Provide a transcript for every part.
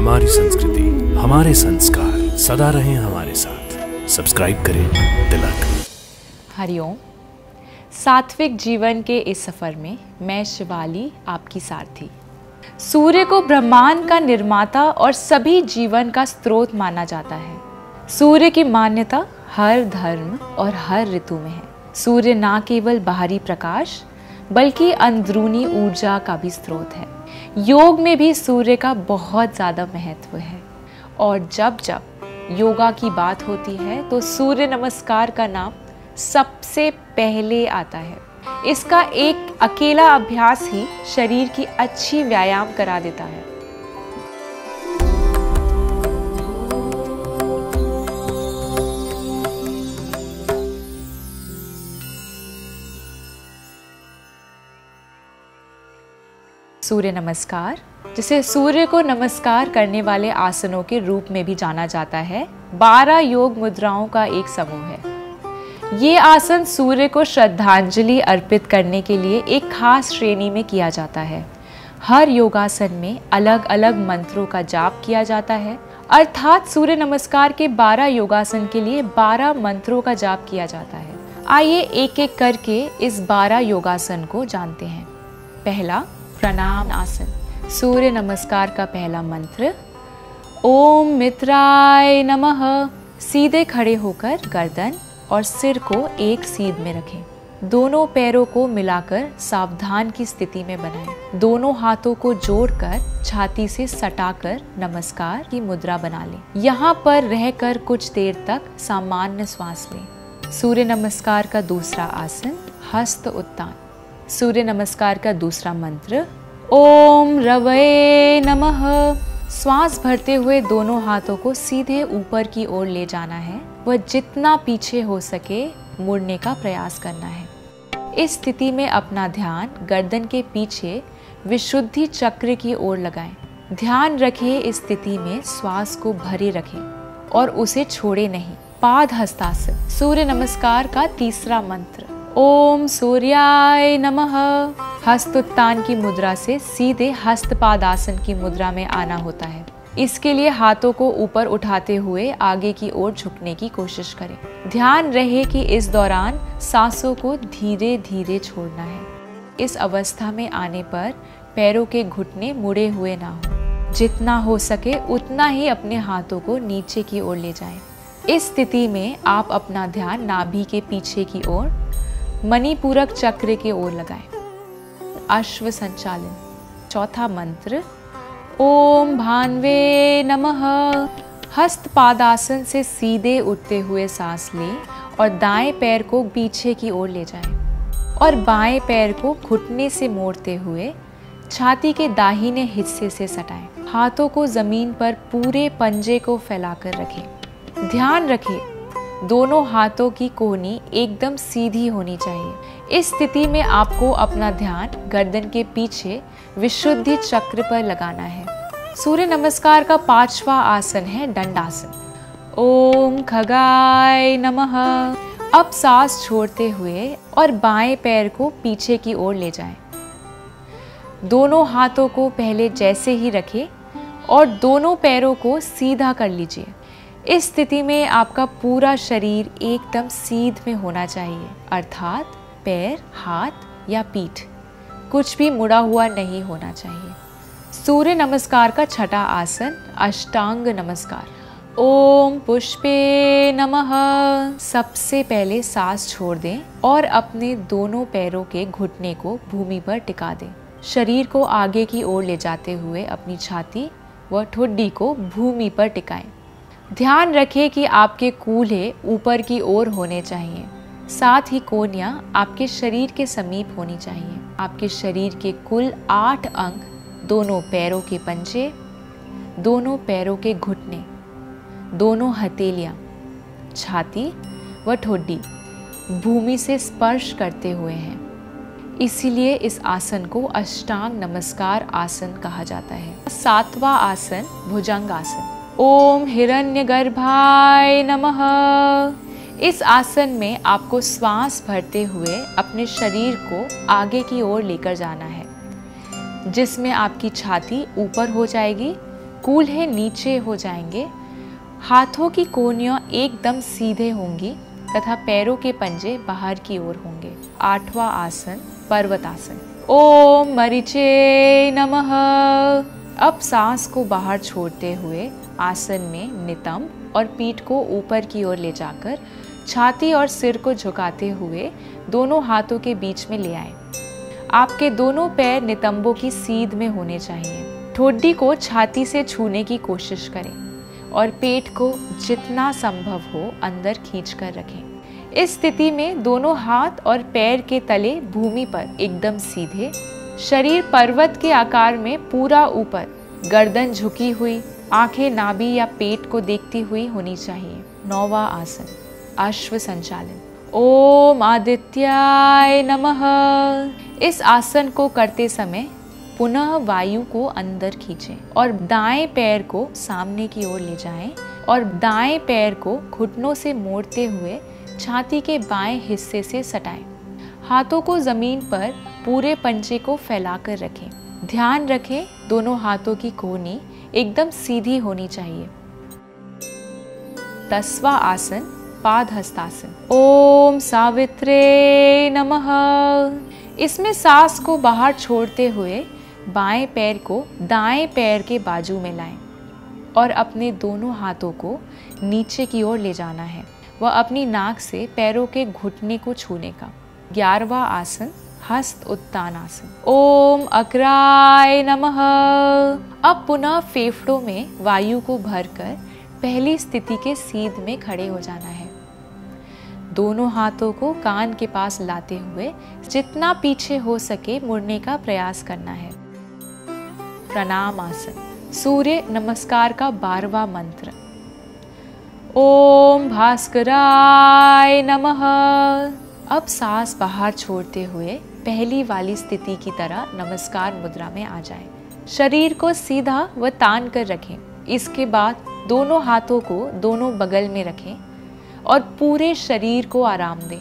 हमारी संस्कृति, हमारे संस्कार सदा रहें हमारे साथ। सब्सक्राइब करें तिलक। हरिओम। सात्विक जीवन के इस सफर में मैं शिवाली आपकी सारथी। सूर्य को ब्रह्मांड का निर्माता और सभी जीवन का स्रोत माना जाता है। सूर्य की मान्यता हर धर्म और हर ऋतु में है। सूर्य न केवल बाहरी प्रकाश बल्कि अंदरूनी ऊर्जा का भी स्रोत है। योग में भी सूर्य का बहुत ज़्यादा महत्व है और जब जब योगा की बात होती है तो सूर्य नमस्कार का नाम सबसे पहले आता है। इसका एक अकेला अभ्यास ही शरीर की अच्छी व्यायाम करा देता है। सूर्य नमस्कार, जिसे सूर्य को नमस्कार करने वाले आसनों के रूप में भी जाना जाता है, 12 योग मुद्राओं का एक समूह है। ये आसन सूर्य को श्रद्धांजलि अर्पित करने के लिए एक खास श्रेणी में किया जाता है। हर योगासन में अलग अलग मंत्रों का जाप किया जाता है, अर्थात सूर्य नमस्कार के 12 योगासन के लिए 12 मंत्रों का जाप किया जाता है। आइए एक एक करके इस 12 योगासन को जानते हैं। पहला, प्रणाम आसन। सूर्य नमस्कार का पहला मंत्र ओम मित्राय नमः। सीधे खड़े होकर गर्दन और सिर को एक सीध में रखें। दोनों पैरों को मिलाकर सावधान की स्थिति में बनाएं। दोनों हाथों को जोड़कर छाती से सटाकर नमस्कार की मुद्रा बना लें। यहाँ पर रहकर कुछ देर तक सामान्य श्वास लें। सूर्य नमस्कार का दूसरा आसन हस्त उत्तान। सूर्य नमस्कार का दूसरा मंत्र ओम रवये नमः। श्वास भरते हुए दोनों हाथों को सीधे ऊपर की ओर ले जाना है व जितना पीछे हो सके मुड़ने का प्रयास करना है। इस स्थिति में अपना ध्यान गर्दन के पीछे विशुद्धि चक्र की ओर लगाएं। ध्यान रखें इस स्थिति में श्वास को भरे रखें और उसे छोड़े नहीं। पाद हस्तासन। सूर्य नमस्कार का तीसरा मंत्र ओम सूर्याय नमः। हस्तोत्तान की मुद्रा से सीधे हस्तपादासन की मुद्रा में आना होता है। इसके लिए हाथों को ऊपर उठाते हुए आगे की ओर झुकने की कोशिश करें। ध्यान रहे कि इस दौरान सांसों को धीरे धीरे छोड़ना है। इस अवस्था में आने पर पैरों के घुटने मुड़े हुए ना हो। जितना हो सके उतना ही अपने हाथों को नीचे की ओर ले जाएं। इस स्थिति में आप अपना ध्यान नाभि के पीछे की ओर मणिपूरक चक्र की ओर लगाएं। अश्व संचालन। चौथा मंत्र ओम भान्वे नमः। हस्त पादासन से सीधे उठते हुए सांस लें और दाएं पैर को पीछे की ओर ले जाएं और बाएं पैर को घुटने से मोड़ते हुए छाती के दाहिने हिस्से से सटाएं। हाथों को जमीन पर पूरे पंजे को फैलाकर रखें। ध्यान रखें दोनों हाथों की कोहनी एकदम सीधी होनी चाहिए। इस स्थिति में आपको अपना ध्यान गर्दन के पीछे विशुद्धि चक्र पर लगाना है। सूर्य नमस्कार का 5वां आसन है दंडासन। ओम खगाय नमः। अब सांस छोड़ते हुए और बाएं पैर को पीछे की ओर ले जाएं। दोनों हाथों को पहले जैसे ही रखें और दोनों पैरों को सीधा कर लीजिए। इस स्थिति में आपका पूरा शरीर एकदम सीध में होना चाहिए, अर्थात पैर, हाथ या पीठ कुछ भी मुड़ा हुआ नहीं होना चाहिए। सूर्य नमस्कार का छठा आसन अष्टांग नमस्कार। ओम पुष्पे नमः। सबसे पहले सांस छोड़ दें और अपने दोनों पैरों के घुटने को भूमि पर टिका दें। शरीर को आगे की ओर ले जाते हुए अपनी छाती व ठुड्डी को भूमि पर टिकाएं। ध्यान रखें कि आपके कूल्हे ऊपर की ओर होने चाहिए। साथ ही कोहनियाँ आपके शरीर के समीप होनी चाहिए। आपके शरीर के कुल 8 अंग दोनों पैरों के पंजे, दोनों पैरों के घुटने, दोनों हथेलियाँ, छाती व ठोडी भूमि से स्पर्श करते हुए हैं। इसीलिए इस आसन को अष्टांग नमस्कार आसन कहा जाता है। 7वां आसन भुजंग आसन। ओम हिरण्यगर्भाय नमः। इस आसन में आपको श्वास भरते हुए अपने शरीर को आगे की ओर लेकर जाना है, जिसमें आपकी छाती ऊपर हो जाएगी कूल्हे नीचे हो जाएंगे, हाथों की कोहनियाँ एकदम सीधे होंगी तथा पैरों के पंजे बाहर की ओर होंगे। 8वां आसन पर्वतासन। ओम मरीचे नमः। अब सांस को बाहर छोड़ते हुए आसन में नितंब और पीठ को ऊपर की ओर ले जाकर छाती और सिर को झुकाते हुए दोनों हाथों के बीच में ले आए। आपके दोनों पैर नितंबों की सीध में होने चाहिए। ठोडी को छाती से छूने की कोशिश करें और पेट को जितना संभव हो अंदर खींचकर रखें। इस स्थिति में दोनों हाथ और पैर के तले भूमि पर एकदम सीधे, शरीर पर्वत के आकार में पूरा ऊपर, गर्दन झुकी हुई, आंखें नाभि या पेट को देखती हुई होनी चाहिए। 9वां आसन अश्व संचालन। ओम आदित्याय नमः। इस आसन को करते समय पुनः वायु को अंदर खींचें और दाएं पैर को सामने की ओर ले जाएं और दाएं पैर को घुटनों से मोड़ते हुए छाती के बाएं हिस्से से सटाएं। हाथों को जमीन पर पूरे पंजे को फैलाकर रखें। ध्यान रखें दोनों हाथों की कोहनी एकदम सीधी होनी चाहिए। 10वां आसन पादहस्तासन। ओम सावित्रे नमः। इसमें सांस को बाहर छोड़ते हुए बाएं पैर को दाएं पैर के बाजू में लाएं और अपने दोनों हाथों को नीचे की ओर ले जाना है व अपनी नाक से पैरों के घुटने को छूने का। 11वां आसन हस्त उत्तान आसन। ओम अक्राय नमः। अब पुनः फेफड़ों में वायु को भरकर पहली स्थिति के सीध में खड़े हो जाना है। दोनों हाथों को कान के पास लाते हुए जितना पीछे हो सके मुड़ने का प्रयास करना है। प्रणाम आसन। सूर्य नमस्कार का 12वां मंत्र। ओम भास्कराय नमः। अब सांस बाहर छोड़ते हुए पहली वाली स्थिति की तरह नमस्कार मुद्रा में आ जाएं। शरीर को सीधा व तान कर रखें। इसके बाद दोनों हाथों को दोनों बगल में रखें और पूरे शरीर को आराम दें।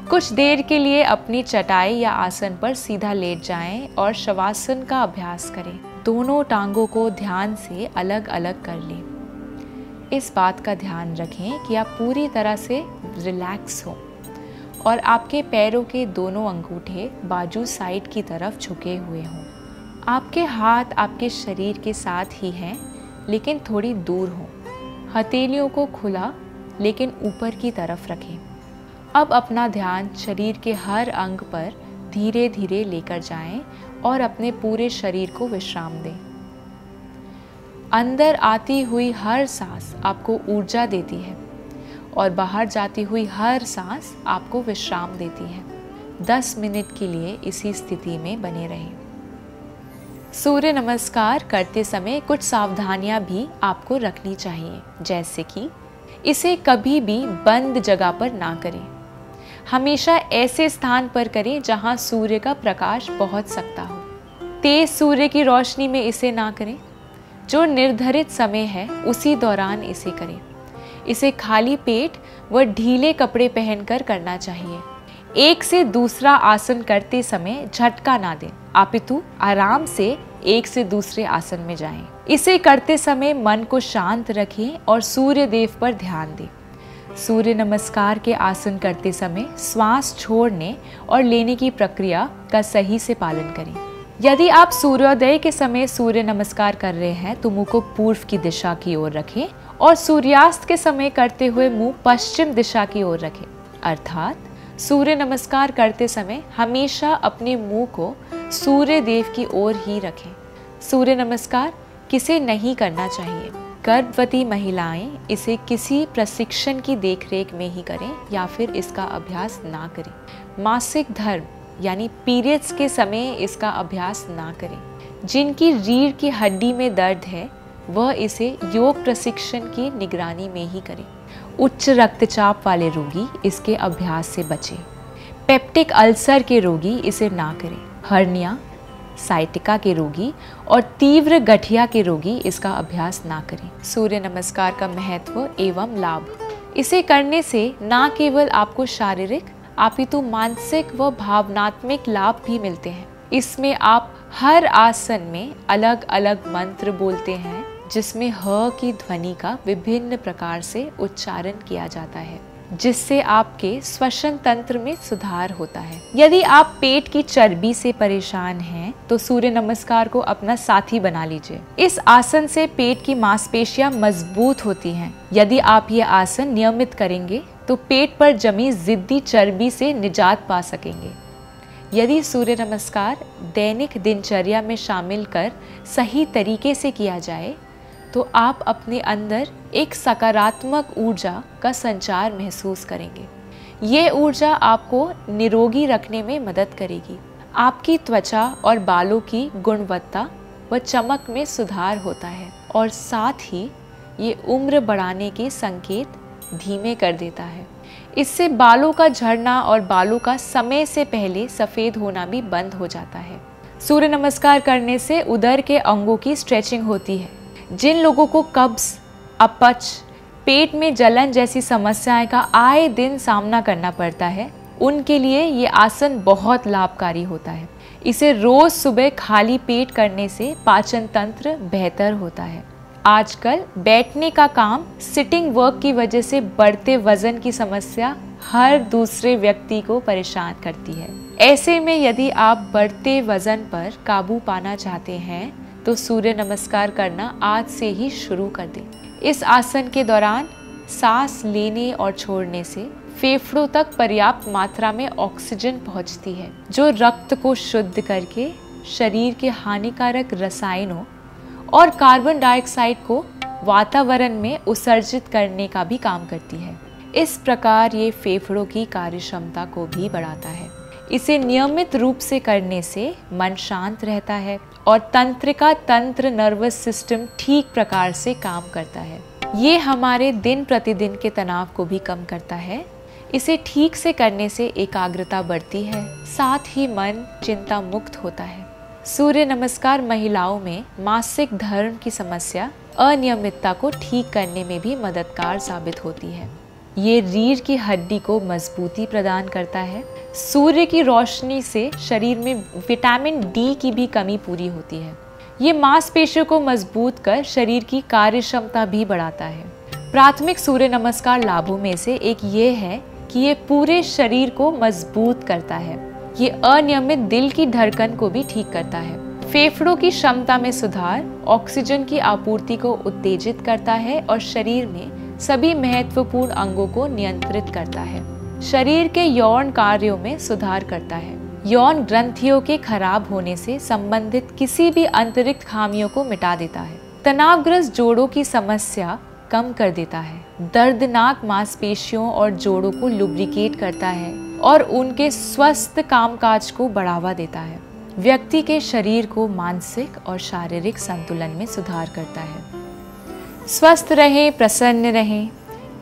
कुछ देर के लिए अपनी चटाई या आसन पर सीधा लेट जाएं और शवासन का अभ्यास करें। दोनों टांगों को ध्यान से अलग अलग कर लें। इस बात का ध्यान रखें कि आप पूरी तरह से रिलैक्स हों और आपके पैरों के दोनों अंगूठे बाजू साइड की तरफ झुके हुए हों। आपके हाथ आपके शरीर के साथ ही हैं लेकिन थोड़ी दूर हों। हथेलियों को खुला लेकिन ऊपर की तरफ रखें। अब अपना ध्यान शरीर के हर अंग पर धीरे धीरे लेकर जाएं और अपने पूरे शरीर को विश्राम दें। अंदर आती हुई हर सांस आपको ऊर्जा देती है और बाहर जाती हुई हर सांस आपको विश्राम देती है। 10 मिनट के लिए इसी स्थिति में बने रहें। सूर्य नमस्कार करते समय कुछ सावधानियां भी आपको रखनी चाहिए, जैसे कि इसे कभी भी बंद जगह पर ना करें। हमेशा ऐसे स्थान पर करें जहां सूर्य का प्रकाश पहुंच सकता हो। तेज सूर्य की रोशनी में इसे ना करें। जो निर्धारित समय है उसी दौरान इसे करें। इसे खाली पेट व ढीले कपड़े पहनकर करना चाहिए। एक से दूसरा आसन करते समय झटका ना दें, अपितु आराम से एक से दूसरे आसन में जाएं। इसे करते समय मन को शांत रखें और सूर्य देव पर ध्यान दें। सूर्य नमस्कार के आसन करते समय श्वास छोड़ने और लेने की प्रक्रिया का सही से पालन करें। यदि आप सूर्योदय के समय सूर्य नमस्कार कर रहे हैं तो मुंह को पूर्व की दिशा की ओर रखें और सूर्यास्त के समय करते हुए मुंह पश्चिम दिशा की ओर रखें। अर्थात सूर्य नमस्कार करते समय हमेशा अपने मुंह को सूर्य देव की ओर ही रखें। सूर्य नमस्कार किसे नहीं करना चाहिए। गर्भवती महिलाएं इसे किसी प्रशिक्षण की देखरेख में ही करें या फिर इसका अभ्यास ना करें। मासिक धर्म यानी पीरियड्स के समय इसका अभ्यास ना करें। जिनकी रीढ़ की हड्डी में दर्द है वह इसे योग प्रशिक्षण की निगरानी में ही करें। उच्च रक्तचाप वाले रोगी इसके अभ्यास से बचें। पेप्टिक अल्सर के रोगी इसे ना करें। हर्निया, साइटिका के रोगी और तीव्र गठिया के रोगी इसका अभ्यास ना करें। सूर्य नमस्कार का महत्व एवं लाभ। इसे करने से न केवल आपको शारीरिक अपितु मानसिक व भावनात्मक लाभ भी मिलते हैं। इसमें आप हर आसन में अलग अलग मंत्र बोलते हैं जिसमें ह की ध्वनि का विभिन्न प्रकार से उच्चारण किया जाता है, जिससे आपके श्वसन तंत्र में सुधार होता है। यदि आप पेट की चर्बी से परेशान हैं तो सूर्य नमस्कार को अपना साथी बना लीजिए। इस आसन से पेट की मांसपेशियां मजबूत होती हैं। यदि आप ये आसन नियमित करेंगे तो पेट पर जमी जिद्दी चर्बी से निजात पा सकेंगे। यदि सूर्य नमस्कार दैनिक दिनचर्या में शामिल कर सही तरीके से किया जाए तो आप अपने अंदर एक सकारात्मक ऊर्जा का संचार महसूस करेंगे। ये ऊर्जा आपको निरोगी रखने में मदद करेगी। आपकी त्वचा और बालों की गुणवत्ता व चमक में सुधार होता है और साथ ही ये उम्र बढ़ाने के संकेत धीमे कर देता है। इससे बालों का झड़ना और बालों का समय से पहले सफ़ेद होना भी बंद हो जाता है। सूर्य नमस्कार करने से उदर के अंगों की स्ट्रेचिंग होती है। जिन लोगों को कब्ज, अपच, पेट में जलन जैसी समस्याएं का आए दिन सामना करना पड़ता है, उनके लिए ये आसन बहुत लाभकारी होता है। इसे रोज सुबह खाली पेट करने से पाचन तंत्र बेहतर होता है। आजकल बैठने का काम, सिटिंग वर्क की वजह से बढ़ते वजन की समस्या हर दूसरे व्यक्ति को परेशान करती है। ऐसे में यदि आप बढ़ते वजन पर काबू पाना चाहते हैं तो सूर्य नमस्कार करना आज से ही शुरू कर दें। इस आसन के दौरान सांस लेने और छोड़ने से फेफड़ों तक पर्याप्त मात्रा में ऑक्सीजन पहुंचती है, जो रक्त को शुद्ध करके शरीर के हानिकारक रसायनों और कार्बन डाइऑक्साइड को वातावरण में उत्सर्जित करने का भी काम करती है। इस प्रकार ये फेफड़ों की कार्यक्षमता को भी बढ़ाता है। इसे नियमित रूप से करने से मन शांत रहता है और तंत्रिका तंत्र नर्वस सिस्टम ठीक प्रकार से काम करता है। ये हमारे दिन प्रतिदिन के तनाव को भी कम करता है। इसे ठीक से करने से एकाग्रता बढ़ती है, साथ ही मन चिंता मुक्त होता है। सूर्य नमस्कार महिलाओं में मासिक धर्म की समस्या, अनियमितता को ठीक करने में भी मददगार साबित होती है। ये रीढ़ की हड्डी को मजबूती प्रदान करता है। सूर्य की रोशनी से शरीर में विटामिन डी की भी कमी पूरी होती है। ये मांसपेशियों को मजबूत कर शरीर की कार्यक्षमता भी बढ़ाता है। प्राथमिक सूर्य नमस्कार लाभों में से एक ये है कि ये पूरे शरीर को मजबूत करता है। ये अनियमित दिल की धड़कन को भी ठीक करता है। फेफड़ों की क्षमता में सुधार, ऑक्सीजन की आपूर्ति को उत्तेजित करता है और शरीर में सभी महत्वपूर्ण अंगों को नियंत्रित करता है। शरीर के यौन कार्यों में सुधार करता है। यौन ग्रंथियों के खराब होने से संबंधित किसी भी अतिरिक्त खामियों को मिटा देता है। तनावग्रस्त जोड़ों की समस्या कम कर देता है। दर्दनाक मांसपेशियों और जोड़ों को लुब्रिकेट करता है और उनके स्वस्थ कामकाज को बढ़ावा देता है। व्यक्ति के शरीर को मानसिक और शारीरिक संतुलन में सुधार करता है। स्वस्थ रहें, प्रसन्न रहें।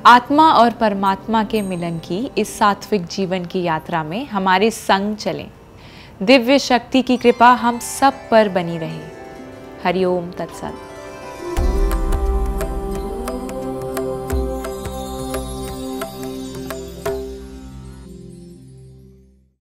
आत्मा और परमात्मा के मिलन की इस सात्विक जीवन की यात्रा में हमारे संग चलें। दिव्य शक्ति की कृपा हम सब पर बनी रहे। हरिओम तत्सत।